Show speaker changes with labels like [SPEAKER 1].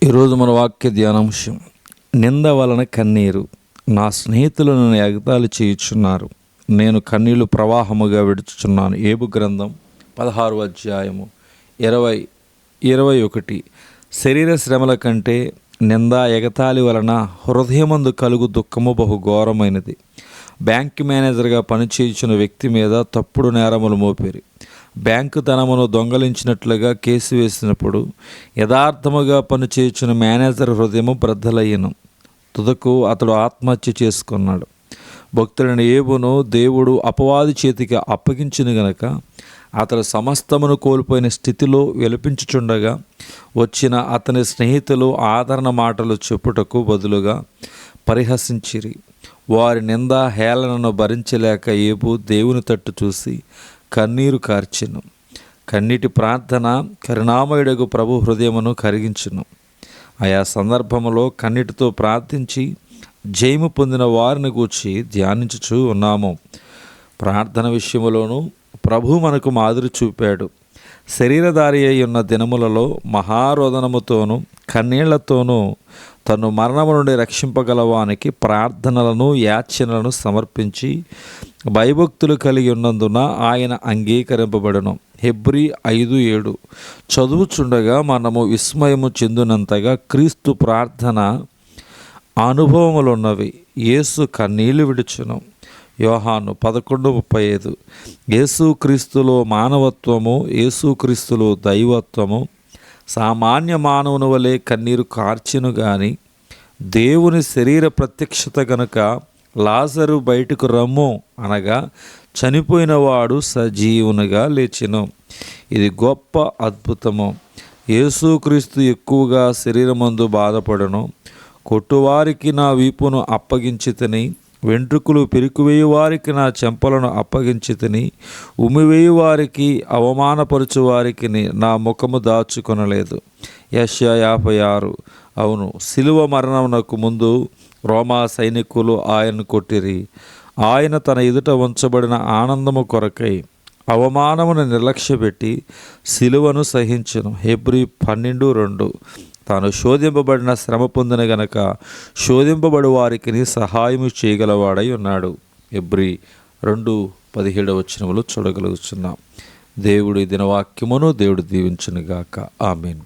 [SPEAKER 1] ఈరోజు మన వాక్య ధ్యానాంశం, నింద వలన కన్నీరు. నా స్నేహితులు నన్ను ఎగతాళి చేయుచున్నారు, నేను కన్నీళ్లు ప్రవాహముగా విడుచుచున్నాను. ఏబు గ్రంథం 16వ అధ్యాయము 21. శరీర శ్రమల కంటే నింద ఎగతాళి వలన హృదయమందు కలుగు దుఃఖము బహు ఘోరమైనది. బ్యాంక్ మేనేజర్గా పనిచేయుచున్న వ్యక్తి మీద తప్పుడు నేరములు మోపిరి. బ్యాంకు ధనమును దొంగలించినట్లుగా కేసు వేసినప్పుడు యథార్థముగా పనిచేయుచున్న మేనేజర్ హృదయము బ్రద్దలయ్యను. తుదకు అతడు ఆత్మహత్య చేసుకున్నాడు. భక్తుడైన ఏబును దేవుడు అపవాది చేతికి అప్పగించిన గనక అతడు సమస్తమును కోల్పోయిన స్థితిలో విలపించుచుండగా వచ్చిన అతని స్నేహితులు ఆదరణ మాటలు చెప్పుటకు బదులుగా పరిహసించిరి. వారి నింద హేళనను భరించలేక ఏబు దేవుని తట్టు చూసి కన్నీరు కార్చెను. కన్నీటి ప్రార్థన కరుణామయుడగు ప్రభు హృదయమును కరిగించును. ఆయా సందర్భములో కన్నీటితో ప్రార్థించి జయము పొందిన వారిని గూర్చి ధ్యానించుచూ ఉన్నాము. ప్రార్థన విషయములోనూ ప్రభు మనకు మాదిరి చూపాడు. శరీరధారి అయి ఉన్న దినములలో మహారోదనముతోనూ కన్నీళ్లతోనూ తను మరణము నుండి రక్షింపగలవానికి ప్రార్థనలను యాచనలను సమర్పించి భయభక్తులు కలిగి ఉన్నందున ఆయన అంగీకరింపబడను. హెబ్రీ 5:7. చదువుచుండగా మనము విస్మయము చెందినంతగా క్రీస్తు ప్రార్థన అనుభవములున్నవి. యేసు కన్నీళ్లు విడుచును. యోహాను 11:35. యేసుక్రీస్తులో మానవత్వము, యేసుక్రీస్తులో దైవత్వము సామాన్య మానవుని వలె కన్నీరు కార్చెను గాని దేవుని శరీర ప్రత్యక్షత గనుక లాజరు బయటకు రమ్ము అనగా చనిపోయిన వాడు సజీవునిగా లేచెను. ఇది గొప్ప అద్భుతము. యేసుక్రీస్తు ఎక్కువగా శరీరమందు బాధపడను. కొట్టువారికి నా వీపును అప్పగించితిని, వెంట్రుకలు పెరికివేయు వారికి నా చెంపలను అప్పగించితిని, ఉమ్మివేయు వారికి అవమానపరచు వారికి నా ముఖము దాచుకొనలేదు. యెషయా 56. అవును, శిలువ మరణమునకు ముందు రోమా సైనికులు ఆయన్ను కొట్టిరి. ఆయన తన ఎదుట ఉంచబడిన ఆనందము కొరకై అవమానమును నిర్లక్ష్యపెట్టి శిలువను సహించెను. హెబ్రీ 12:2. తాను శోధింపబడిన శ్రమ పొందిన గనక శోధింపబడి వారికి సహాయము చేయగలవాడై ఉన్నాడు. హెబ్రీ 2:17 చూడగలుగుతున్నాం. దేవుడి దినవాక్యమును దేవుడు దీవించునుగాక. ఆమేన్.